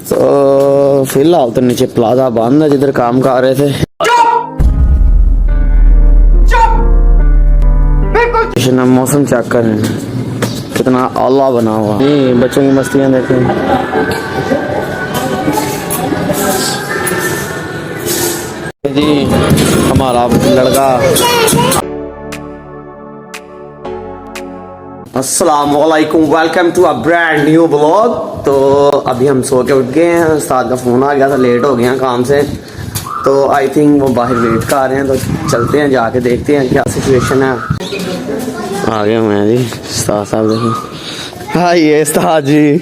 तो फिलहाल तो नीचे प्लाजा बंद है जिधर काम कर रहे थे। मौसम चेक कर रहे हैं कितना आला बना हुआ। बच्चों की मस्तियां देखें। जी हमारा लड़का। अस्सलामुअलैकुम, welcome to a brand new blog. तो अभी हम सो के उठ गए हैं। उस्ताद का फ़ोन आ गया था, लेट हो गया काम से, तो आई थिंक वो बाहर वेट कर रहे हैं। तो चलते हैं, जाके देखते हैं क्या सिचुएशन है। आ गए हुए हैं जी उस्ताद साहब, देखो। हाँ ये उस्ताद जी।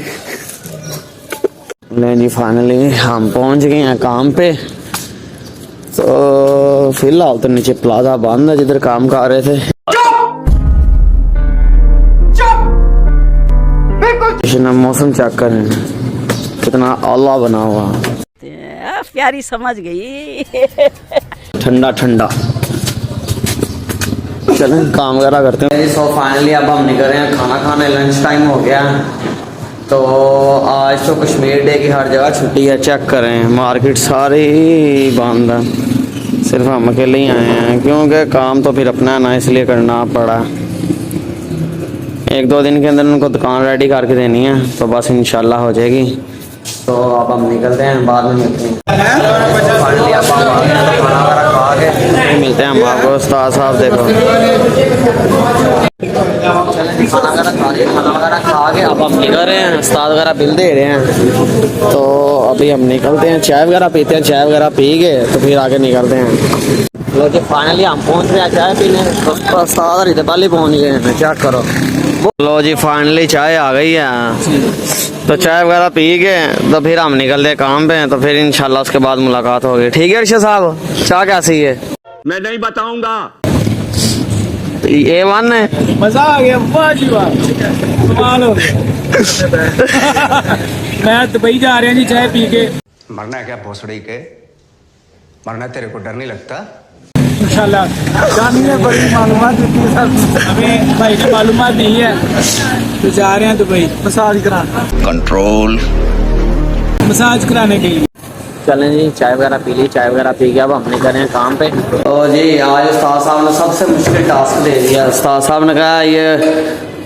नहीं जी, फाइनली हम पहुंच गए हैं काम पे। तो फिलहाल तो नीचे प्लाजा बंद है जिधर काम कर रहे थे। मौसम चेक कर रहे हैं कितना आला बना हुआ। प्यारी समझ गई। ठंडा ठंडा। चलें काम वगैरह करते हैं। सो फाइनली अब हम निकल रहे हैं खाना खाने। लंच टाइम हो गया। तो आज तो कश्मीर डे की हर जगह छुट्टी है। चेक करें, मार्केट सारी बंद है, सिर्फ हम अकेले ही आए हैं क्योंकि काम तो फिर अपना ना, इसलिए करना पड़ा। एक दो दिन के अंदर उनको दुकान रेडी करके देनी है, तो बस इंशाल्लाह हो जाएगी। तो अब हम निकलते हैं, बाद में मिलते हैं। फाइनली अब हम आ गए हैं, तो खाना वगैरह खा के मिलते हैं हम आपको। उस्ताद साहब देखो, खाना वगैरह खा के अब हम निकल रहे हैं। उस्ताद वगैरह बिल दे रहे हैं, तो अभी हम निकलते हैं। चाय वगैरह पीते हैं, चाय वगैरह पी के तो फिर आगे निकलते हैं। लो जी फाइनली हम पहुँच रहे हैं चाय पीने। तो उस्ताद इधर पहले पहुँच गए हैं, चेक करो। लो जी फाइनली चाय आ गई है, तो चाय वगैरह पी के तो फिर हम निकलते काम पे। तो फिर इंशाल्लाह उसके बाद मुलाकात होगी। ठीक है अर्शद साहब, चाय कैसी है? मैं नहीं बताऊंगा। ये वन है, मजा आ गया। वाह जी वाह, कमाल हो गया। मैं दुबई जा रहे हैं जी चाय पी के। मरना है क्या भोसड़ी के? मरना तेरे को डर नहीं लगता? इंशाल्लाह जानिए, बड़ी मालूमात हमें भाई की मालूमात नहीं है, तो जा रहे हैं दुबई मसाज कराने, कंट्रोल मसाज कराने के लिए। चलें जी, चाय वगैरह पी ली। चाय वगैरह पी के अब हम निकल रहे हैं काम पे। तो जी आज उस्ताद साहब ने सबसे मुश्किल टास्क दे दिया। उस्ताद साहब ने कहा ये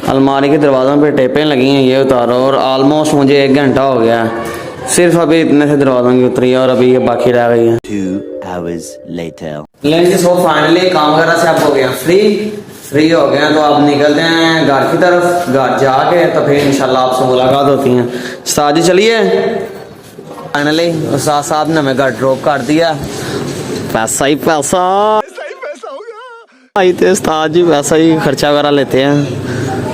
अलमारी के दरवाज़ों पे टेपें लगी हैं, ये उतारो। और ऑलमोस्ट मुझे 1 घंटा हो गया, सिर्फ अभी इतने से दरवाज़ों की उतरी है और अभी ये बाकी रह गई है। 2 hours later. लेकिन सो फाइनली काम वगैरह से आप हो गया फ्री हो गए हैं। तो अब निकलते हैं घर की तरफ। घर जाके तो फिर इंशाल्लाह आपसे मुलाकात होती है। उस्ताद जी चलिए। फाइनली उस्ताद साहब ने हमें घर ड्रॉप कर दिया। पैसा ही पैसा आई थे उस्ताद जी, पैसा ही खर्चा वगैरह लेते हैं।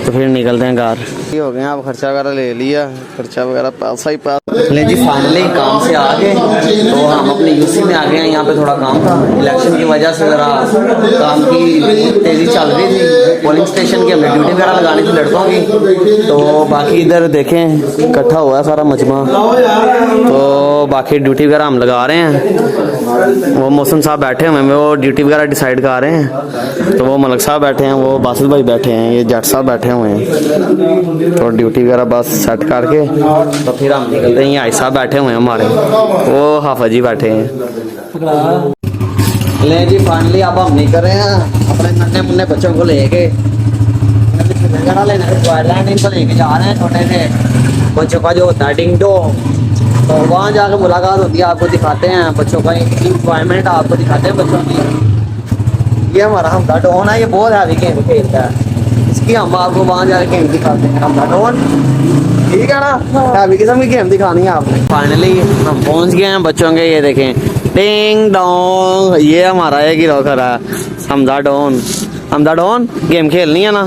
तो फिर निकलते हैं घर। हो गए आप, खर्चा वगैरह ले लिया, खर्चा वगैरह पैसा ही पैसा। ले जी फाइनली काम से आ गए, तो हम अपने यूसी में आ गए हैं। यहाँ पे थोड़ा काम था, इलेक्शन की वजह से ज़रा काम की तेज़ी चल रही थी। पोलिंग स्टेशन की हमने ड्यूटी वगैरह लगानी थी लड़कों की। तो बाकी इधर देखें इकट्ठा हुआ है सारा मजमा, तो बाकी ड्यूटी वगैरह हम लगा रहे हैं। वो मौसम साहब बैठे हुए हैं, वो ड्यूटी वगैरह डिसाइड कर रहे हैं। तो वो मलक साहब बैठे हैं, वो बासिल भाई बैठे हैं, ये जट साहब बैठे हुए हैं। तो ड्यूटी वगैरह बस सेट करके तो फिर हम निकलते हैं। आई साहब बैठे हुए हैं हमारे, वो हाफा जी बैठे हैं। ले जी फाइनली अब हम निकल रहे हैं अपने नन्हे मुन्ने बच्चों को लेके इनको लेके जा रहे हैं। छोटे से बच्चों का जो होता है डिंगडो, तो वहाँ जाकर मुलाकात होती है, आपको दिखाते हैं बच्चों का इंजॉयमेंट, आपको दिखाते हैं बच्चों की। ये हमारा हमदा डॉन है, ये बहुत हैवी गेम खेलता है। इसकी हम आपको वहाँ जाकर गेम दिखाते हैं। हमदा डॉन ठीक है ना, हैवी किस्म की गेम दिखानी है आपने। फाइनली हम पहुँच गए हैं बच्चों के। ये देखें डिंग डोंग, ये हमारा एक हीरो खड़ा है हमदा डॉन। हमदा डॉन गेम खेलनी है ना?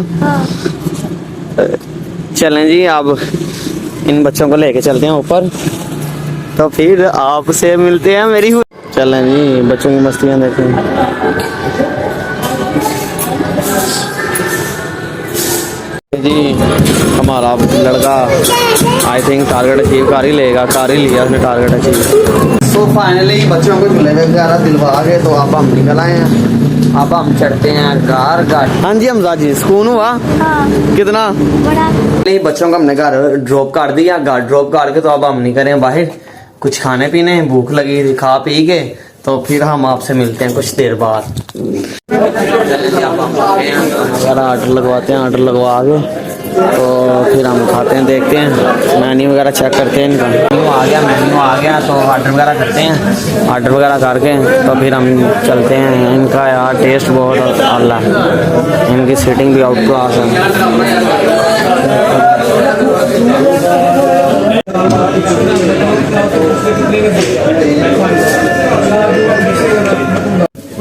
चलें जी, अब इन बच्चों को लेके चलते हैं ऊपर, तो फिर आपसे मिलते हैं मेरी। चलें जी, बच्चों की मस्तियां देखें। जी हमारा लड़का आई थिंक टारगेट अचीव कर ही लेगा, कर ही लिया उसने टारगेट अचीव। तो फाइनली बच्चों को झूले वगैरह दिलवा के तो अब हम निकल आए हैं। अब हम चढ़ते हैं घर घर। हाँ जी हमजा जी, सुकून हुआ? हाँ कितना? बड़ा। नहीं, बच्चों को हमने घर ड्रॉप कर दिया, घर ड्रॉप करके तो अब हम नहीं करें बाहर कुछ खाने पीने, भूख लगी थी, खा पी के तो फिर हम आपसे मिलते हैं कुछ देर बाद। अगर ऑर्डर लगवाते हैं, ऑर्डर लगवा के तो फिर हम खाते हैं, देखते हैं मेन्यू वगैरह चेक करते हैं। इनका मेन्यू आ गया तो ऑर्डर वगैरह करते हैं, ऑर्डर वगैरह करके तो फिर हम चलते हैं। इनका यार टेस्ट बहुत आला है, इनकी सीटिंग भी आउट क्लास है।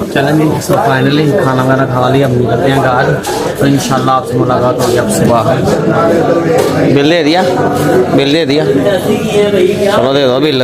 चलें जी, तो फाइनली खाना वगैरह खा लिया, अब निकलते हैं घर। तो इंशाल्लाह आपसे मुलाकात होगी अब सुबह। बिल दे दिया, बिल दे दिया, चलो दे दो बिल।